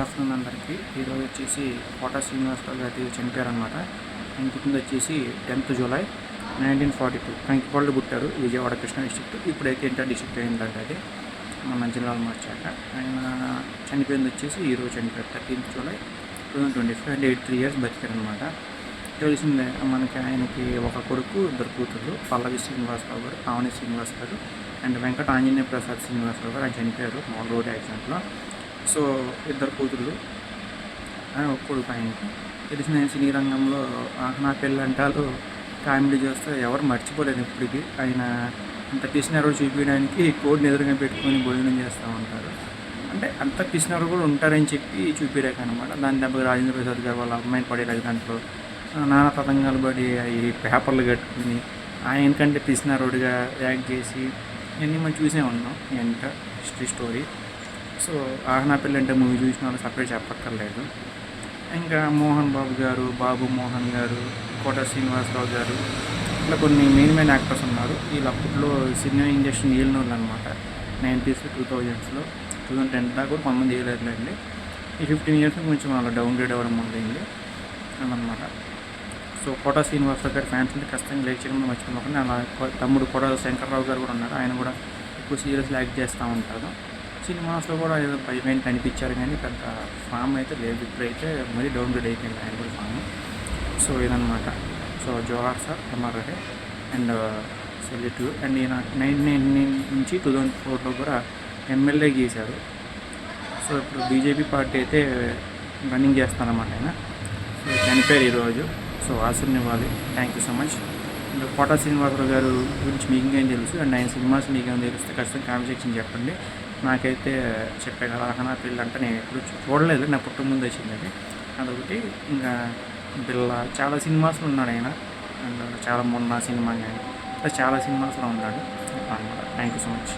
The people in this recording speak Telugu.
ఆఫ్టర్నూన్ అందరికీ. ఈరోజు వచ్చేసి కోట శ్రీనివాసరావు గారు చనిపోయారనమాట. ఆయన పుట్టింది వచ్చేసి 10th జూలై 1942. కంకిపాడులో పుట్టారు, విజయవాడ కృష్ణా డిస్ట్రిక్ట్. ఇప్పుడైతే ఎన్టీఆర్ డిస్ట్రిక్ట్ అయిందంట, అది మన జిల్లాలో మార్చాక. ఆయన చనిపోయింది వచ్చేసి ఈరోజు చనిపోయారు 13th జూలై 2025. అంటే 83 years బతికారనమాట. తెలిసిందే మనకి. ఆయనకి ఒక కొడుకు, 2 కూతుళ్ళు, పల్లవి శ్రీనివాసరావు గారు, పావని శ్రీనివాస్ గారు అండ్ వెంకట ఆంజనేయ ప్రసాద్ శ్రీనివాసరావు గారు. ఆయన చనిపోయారు మామూలు రోడ్ యాక్సిడెంట్లో. సో 2 కూతుళ్ళు, ఒక కొడుకు ఆయనకి. తెలిసిన సినీ రంగంలో నా పెళ్ళంటాలు కామెడీ చేస్తే ఎవరు మర్చిపోలేదు ఇప్పటికీ. ఆయన అంత పిసినారు చూపించడానికి కోడిని ఎదురుగా పెట్టుకొని భోజనం చేస్తూ ఉంటారు. అంటే అంత పిసినారు కూడా ఉంటారని చెప్పి చూపించాకనమాట. దాని దెబ్బకి రాజేంద్ర ప్రసాద్ గారు వాళ్ళ అమ్మాయిని పడేలాగా దాంట్లో నానా తతంగాలు పడి అవి పేపర్లు కట్టుకుని ఆయనకంటే పిసినారోడిగా యాక్ట్ చేసి ఇవన్నీ మనం చూసే ఉన్నాం. ఎంత హిస్టరీ స్టోరీ. సో నా పెళ్ళంటే మూవీ చూసిన వాళ్ళు సపరేట్ చెప్పక్కర్లేదు. ఇంకా మోహన్ బాబు గారు, బాబు మోహన్ గారు, కోట శ్రీనివాసరావు గారు, ఇట్లా కొన్ని మెయిన్ యాక్టర్స్ ఉన్నారు. వీళ్ళు అప్పట్లో సినిమా ఇండస్ట్రీ ఏలిన వాళ్ళు అనమాట. 90s 2000sలో 2010 దాకా కూడా కొంతమంది వేయలేదులేండి. ఈ 15 years కొంచెం అలా డౌన్గ్రేడ్ అవ్వడం మొదలైంది అనమాట. సో కోట శ్రీనివాసరావు గారి ఫ్యాన్స్ అంటే ఖచ్చితంగా లైక్ చేయడం మర్చిపోకుండా. అలా తమ్ముడు కోట శంకర్రావు గారు కూడా ఉన్నారు. ఆయన కూడా ఎక్కువ సీరియస్గా యాక్ట్ చేస్తూ ఉంటారు. సినిమాస్లో కూడా ఏదో పైన కనిపించారు, కానీ పెద్ద ఫామ్ అయితే లేదు. ఇప్పుడైతే మరీ డౌన్గ్రేడ్ అయిపోయింది ఆయన కూడా ఫామ్. సో ఇదనమాట. సో జోహార్ sir, MRI and salute. And ఈయన 1999 నుంచి 2004లో కూడా ఎమ్మెల్యే గీశారు. సో ఇప్పుడు బీజేపీ పార్టీ అయితే రన్నింగ్ చేస్తారన్నమాట ఆయన. సో చనిపోయారు ఈరోజు. సో ఆశీర్వాది. Thank you so much. And Kota Srinivasa Rao garu గురించి మీకు ఇంకేం తెలుసు అండ్ ఆయన సినిమాస్ మీకు ఏమైనా తెలిస్తే ఖచ్చితంగా కామెంట్ సెక్షన్ చెప్పండి. నాకైతే చెప్పే కదా నా పిల్ల అంటే నేను ఎప్పుడు చూడలేదు, నా పుట్ట ముందు వచ్చింది అది. అదొకటి. ఇంకా పిల్ల చాలా సినిమాస్లో ఉన్నాడు ఆయన. అండ్ చాలా మొన్న సినిమా కానీ చాలా సినిమాస్లో ఉన్నాడు అనమాట. Thank you so much.